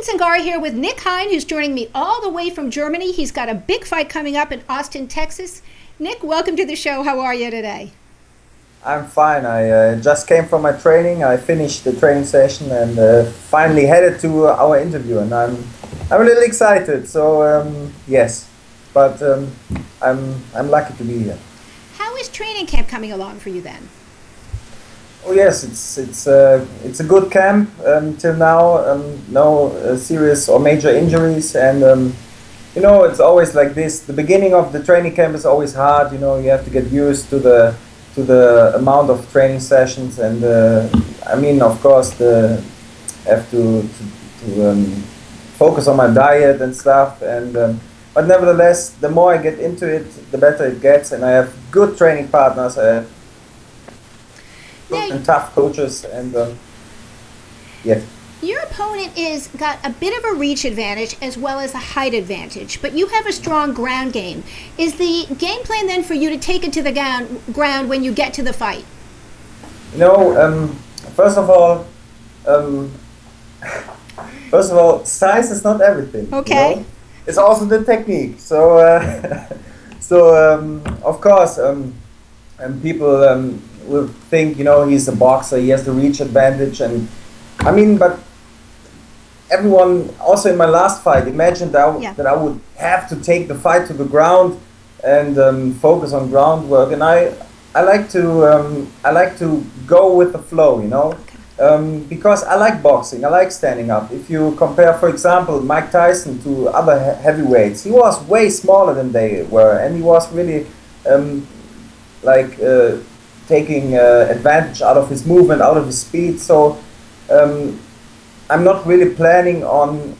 Cingari here with Nick Hein, who's joining me all the way from Germany. He's got a big fight coming up in Austin, Texas. Nick, welcome to the show. How are you today? I'm fine. I just came from my training. I finished the training session and finally headed to our interview. And I'm a little excited. So yes, but I'm lucky to be here. How is training camp coming along for you then? Oh yes, it's a good camp till now. No serious or major injuries, and you know, it's always like this. The beginning of the training camp is always hard. You know, you have to get used to the amount of training sessions, and I mean, of course, have to focus on my diet and stuff. And but nevertheless, the more I get into it, the better it gets, and I have good training partners. I have and tough coaches, and yes. Your opponent is got a bit of a reach advantage as well as a height advantage, but you have a strong ground game. Is the game plan then for you to take it to the ground when you get to the fight? You know, first of all, size is not everything. Okay. You know? It's also the technique. So, of course, and people will think, you know, he's a boxer, he has the reach advantage, and I mean, but everyone, also in my last fight, imagined that I would have to take the fight to the ground and focus on groundwork, and I like to go with the flow, you know, because I like boxing, I like standing up. If you compare, for example, Mike Tyson to other heavyweights, he was way smaller than they were, and he was really taking advantage out of his movement, out of his speed. So I'm not really planning on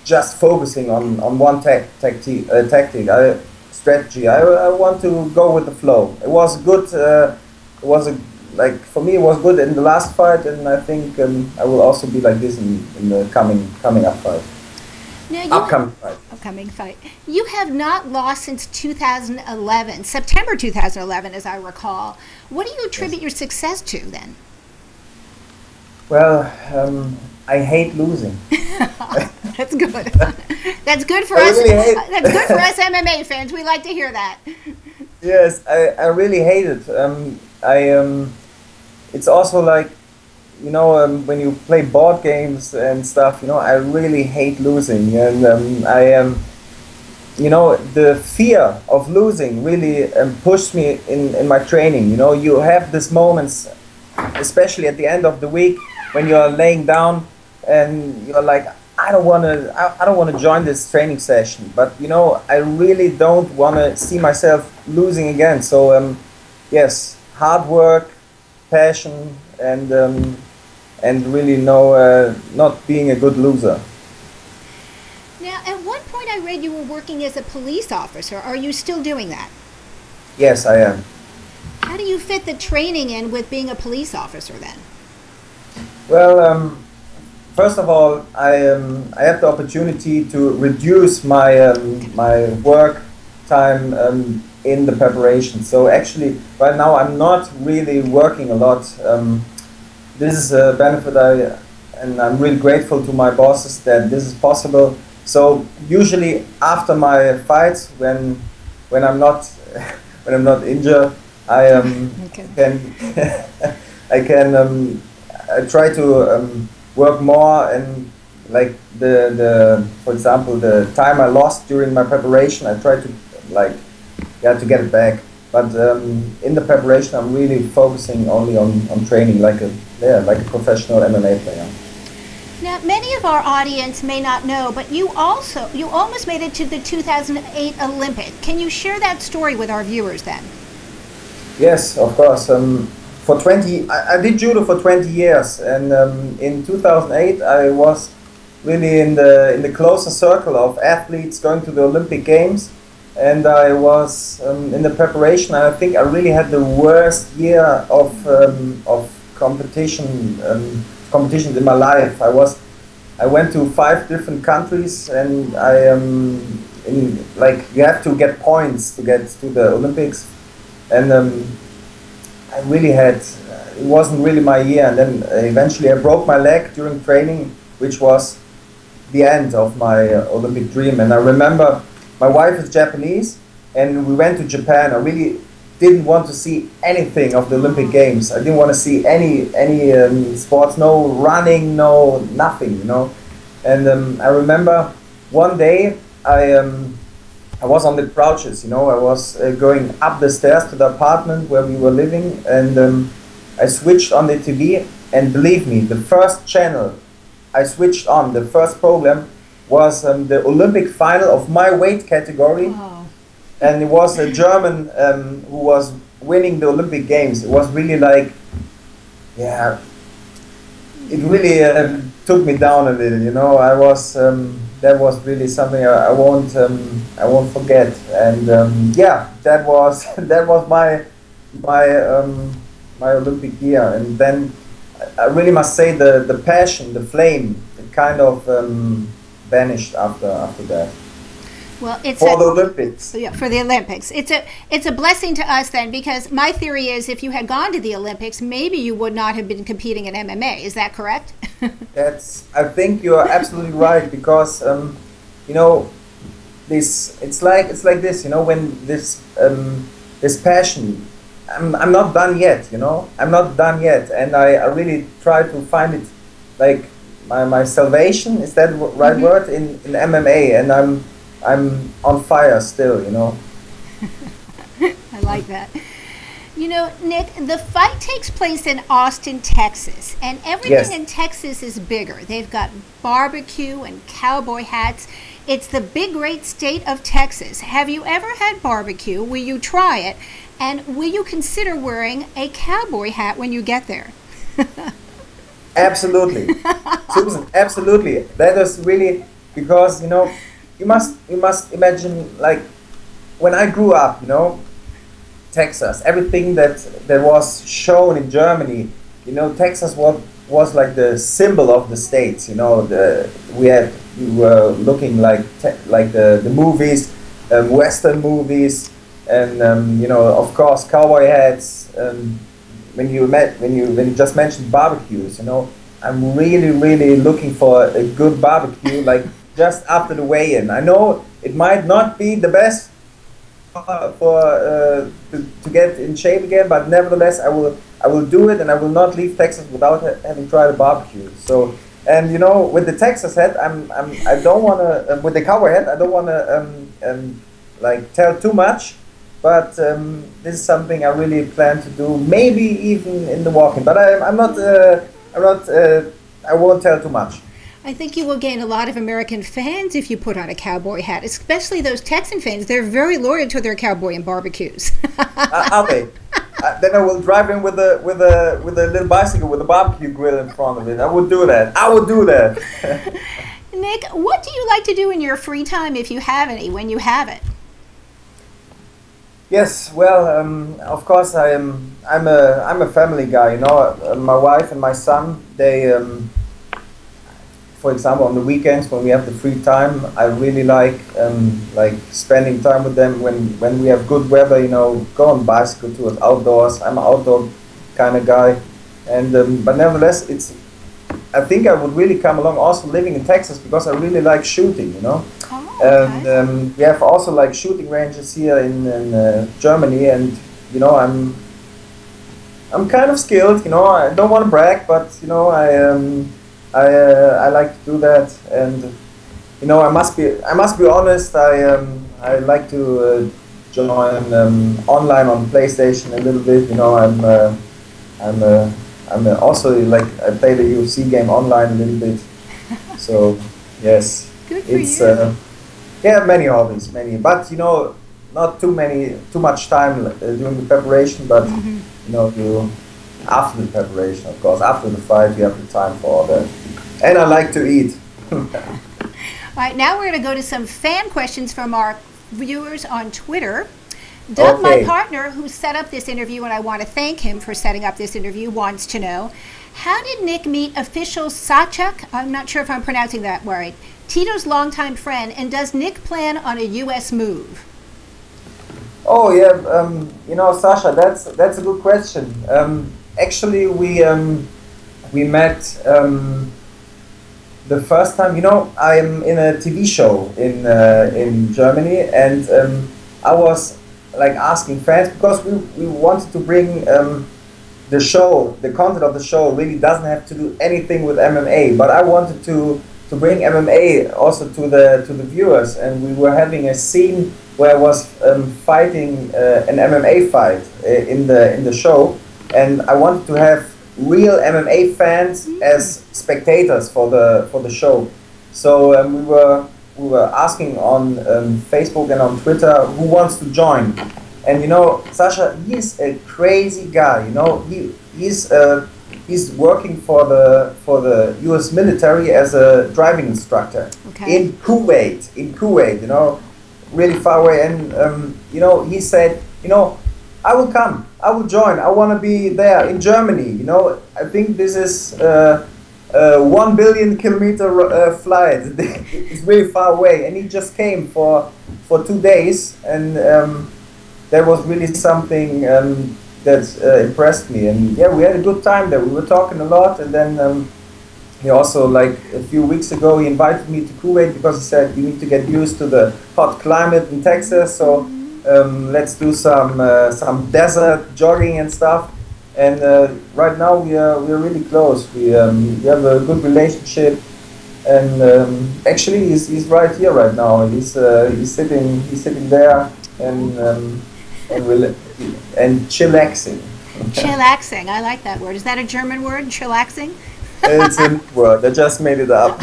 just focusing on one tactic, strategy. I want to go with the flow. It was good. For me, it was good in the last fight, and I think I will also be like this in the coming up fight. Now upcoming fight. You have not lost since 2011, September 2011, as I recall. What do you attribute your success to then? Well, I hate losing. That's good. That's good for us. That's good for us MMA fans. We like to hear that. Yes, I really hate it. It's also like, you know, when you play board games and stuff, you know, I really hate losing, and you know, the fear of losing really pushed me in my training. You know, you have these moments, especially at the end of the week, when you're laying down and you're like, I don't want to join this training session, but you know, I really don't want to see myself losing again. So yes, hard work, passion, and really not being a good loser. Now, at one point I read you were working as a police officer. Are you still doing that? Yes, I am. How do you fit the training in with being a police officer then? Well, first of all, I have the opportunity to reduce my my work time in the preparation. So actually, right now I'm not really working a lot. This is a benefit, and I'm really grateful to my bosses that this is possible. So usually after my fights, when I'm not when I'm not injured, I I try to work more, and like for example, the time I lost during my preparation, I try to to get it back. But in the preparation, I'm really focusing only on training like a professional MMA player. Now, many of our audience may not know, but you almost made it to the 2008 Olympic. Can you share that story with our viewers then? Yes, of course. I did judo for 20 years, and in 2008 I was really in the closer circle of athletes going to the Olympic Games. And I was in the preparation. I think I really had the worst year of competitions in my life. I went to 5 different countries, and you have to get points to get to the Olympics, and I really had it wasn't really my year. And then eventually I broke my leg during training, which was the end of my Olympic dream. And I remember my wife is Japanese, and we went to Japan. I really didn't want to see anything of the Olympic Games. I didn't want to see any sports, no running, no nothing, you know. And I remember one day I was on the crouches, you know. I was going up the stairs to the apartment where we were living, and I switched on the TV, and believe me, the first channel I switched on, the first program, was the Olympic final of my weight category. Oh. And it was a German who was winning the Olympic Games. It was really like, yeah, it really took me down a little, you know. I was that was really something I won't forget. And yeah, that was that was my Olympic year. And then I really must say the passion, the flame, it kind of vanished after that. Well, it's For the Olympics. Yeah, for the Olympics. It's a blessing to us then, because my theory is if you had gone to the Olympics, maybe you would not have been competing in MMA. Is that correct? I think you are absolutely right, because you know, it's like this, you know, when this passion, I'm not done yet, you know. I'm not done yet, and I really try to find it, like my salvation, is that the right word, in MMA, and I'm on fire still, you know. I like that. You know, Nick, the fight takes place in Austin, Texas, and everything Yes. in Texas is bigger. They've got barbecue and cowboy hats. It's the big, great state of Texas. Have you ever had barbecue? Will you try it? And will you consider wearing a cowboy hat when you get there? Absolutely, Susan. Absolutely. That is really, because you know, you must imagine, like, when I grew up, you know, Texas, everything that was shown in Germany, you know, Texas was like the symbol of the states. You know, we were looking like the movies, Western movies, and you know, of course, cowboy hats. When you just mentioned barbecues, you know, I'm really looking for a good barbecue, like just after the weigh-in. I know it might not be the best to get in shape again, but nevertheless, I will do it, and I will not leave Texas without having tried a barbecue. So, and you know, with the Texas hat, I don't want to with the cowboy hat, I don't want to like tell too much, but this is something I really plan to do, maybe even in the walk-in. But I'm not I won't tell too much. I think you will gain a lot of American fans if you put on a cowboy hat, especially those Texan fans. They're very loyal to their cowboy and barbecues. Are they? Then I will drive in with a little bicycle with a barbecue grill in front of it. I would do that. I would do that. Nick, what do you like to do in your free time, if you have any, when you have it? Yes, well, of course I'm a family guy. You know, my wife and my son, they. For example, on the weekends when we have the free time, I really like spending time with them when we have good weather. You know, go on bicycle tours outdoors. I'm an outdoor kind of guy, and but nevertheless, I think I would really come along also living in Texas, because I really like shooting. You know, okay. and we have also like shooting ranges here in Germany, and you know, I'm kind of skilled. You know, I don't want to brag, but you know, I like to do that, and you know, I must be honest. I like to join online on PlayStation a little bit. You know, I'm also like, I play the UFC game online a little bit. So yes, Good for it's you. yeah, many hobbies, but you know, not too much time during the preparation, but you know, after the preparation, of course, after the fight, you have the time for all that. And I like to eat. All right, now we're going to go to some fan questions from our viewers on Twitter. Doug, my Okay. partner, who set up this interview, and I want to thank him for setting up this interview, wants to know, how did Nick meet official Sachak? I'm not sure if I'm pronouncing that right. Tito's longtime friend, and does Nick plan on a U.S. move? Oh yeah, you know, Sasha, that's a good question. Actually, we met the first time, I am in a TV show in Germany, and I was like asking fans because we wanted to bring the show, the content of the show really doesn't have to do anything with MMA, but I wanted to bring MMA also to the viewers, and we were having a scene where I was fighting an MMA fight in the show, and I wanted to have real MMA fans as spectators for the show. So we were asking on Facebook and on Twitter who wants to join. And Sasha, he's a crazy guy. He's working for the U.S. military as a driving instructor in Kuwait. Really far away. And he said, I will come. I will join. I want to be there in Germany. I think this is 1 billion kilometer flight. It's really far away. And he just came for 2 days, and that was really something that impressed me. And yeah, we had a good time there. We were talking a lot, and then he also, like a few weeks ago, he invited me to Kuwait because he said you need to get used to the hot climate in Texas. So let's do some desert jogging and stuff. And right now we are really close. We have a good relationship, and actually he's right here right now. He's sitting there and chillaxing. Chillaxing, I like that word. Is that a German word, chillaxing? It's a word. I just made it up.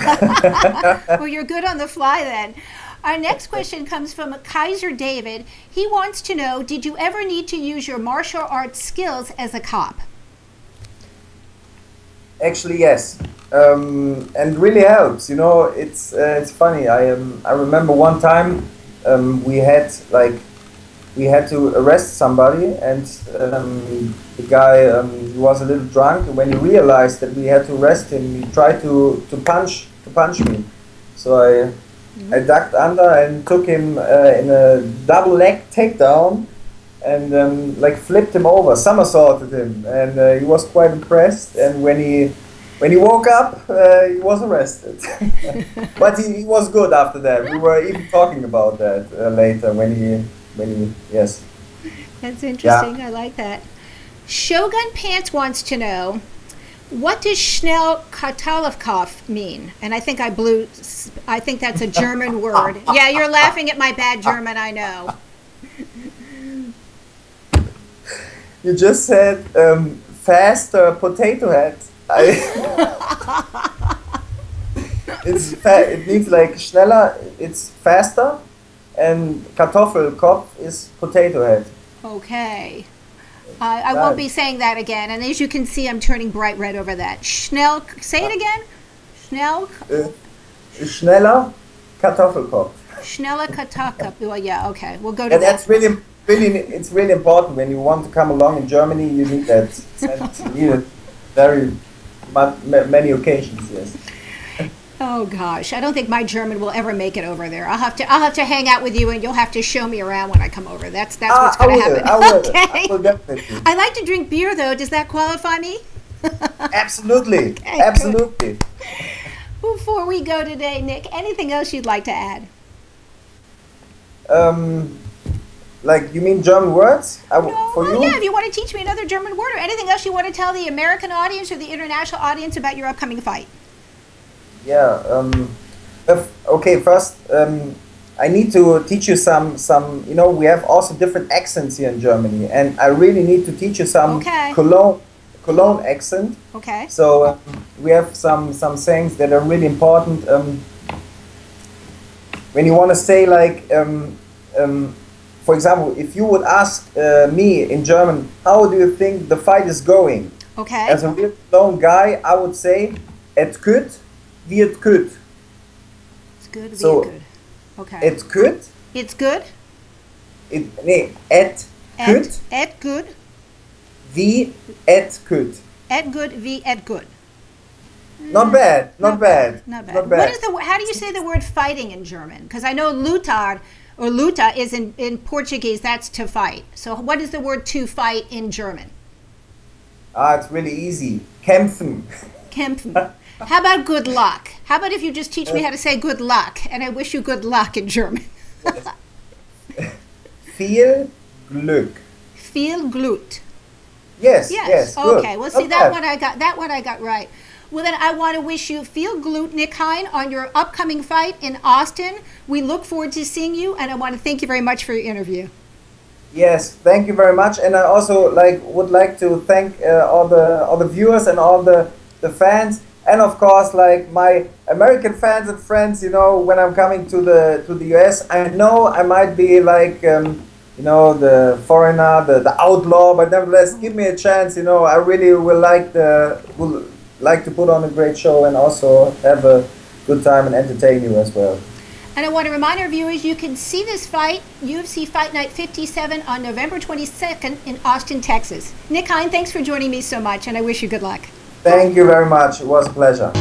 Well, you're good on the fly then. Our next question comes from Kaiser David. He wants to know, did you ever need to use your martial arts skills as a cop? Actually, yes, and really helps. It's funny. I remember one time we had to arrest somebody, and the guy he was a little drunk. And when he realized that we had to arrest him, he tried to punch me. So I ducked under and took him in a double leg takedown, and flipped him over, somersaulted him, and he was quite impressed. And when he woke up, he was arrested. But he was good after that. We were even talking about that later when he yes. That's interesting. Yeah. I like that. Shogun Pants wants to know, what does Schnell Katalivkov mean? And I think that's a German word. Yeah, you're laughing at my bad German, I know. You just said faster potato head. It means like schneller, it's faster, and Kartoffelkopf is potato head. Okay. I won't be saying that again. And as you can see, I'm turning bright red over that. Schnell, say it again. Schneller Kartoffelkopf. Schneller Kartoffelkopf. Well, yeah, okay. We'll go to And that. that's really, it's really important when you want to come along in Germany. You need that. You need it very many occasions. Yes. Oh gosh, I don't think my German will ever make it over there. I'll have to hang out with you, and you'll have to show me around when I come over. That's what's going to happen. I will. Okay. I will definitely. I like to drink beer, though. Does that qualify me? Absolutely. Okay, Absolutely. Before we go today, Nick, anything else you'd like to add? Like, you mean German words? For you? Yeah, if you want to teach me another German word or anything else you want to tell the American audience or the international audience about your upcoming fight. Yeah. Okay. First, I need to teach you some. We have also different accents here in Germany, and I really need to teach you some Cologne accent. Okay. So we have some sayings that are really important. When you want to say like, for example, if you would ask me in German, how do you think the fight is going? Okay. As a real Cologne guy, I would say, et gut, wird gut. It's good. So, good. Okay. Et gut. It's good. Et gut. Et good. Wie et gut. Et good. Wie et good. Not bad. Not bad. Not bad. Not bad. What is how do you say the word fighting in German? Because I know lutar or luta is in Portuguese. That's to fight. So what is the word to fight in German? It's really easy. Kämpfen. Kämpfen. How about good luck? How about if you just teach me how to say good luck, and I wish you good luck in German. Viel Glück. Viel Glück. Yes, yes, good. Okay. Well, see, that one I got right. Well, then I want to wish you viel Glück, Nick Hein, on your upcoming fight in Austin. We look forward to seeing you, and I want to thank you very much for your interview. Yes, thank you very much, and I also would like to thank all the viewers and all the fans, and of course my American fans and friends. When I'm coming to the US, I know I might be the foreigner, the outlaw, but nevertheless, give me a chance. I really will like to put on a great show and also have a good time and entertain you as well. And I want to remind our viewers, you can see this fight, UFC Fight Night 57, on November 22nd in Austin, Texas. Nick Hein, thanks for joining me so much, and I wish you good luck. Thank you very much. It was a pleasure.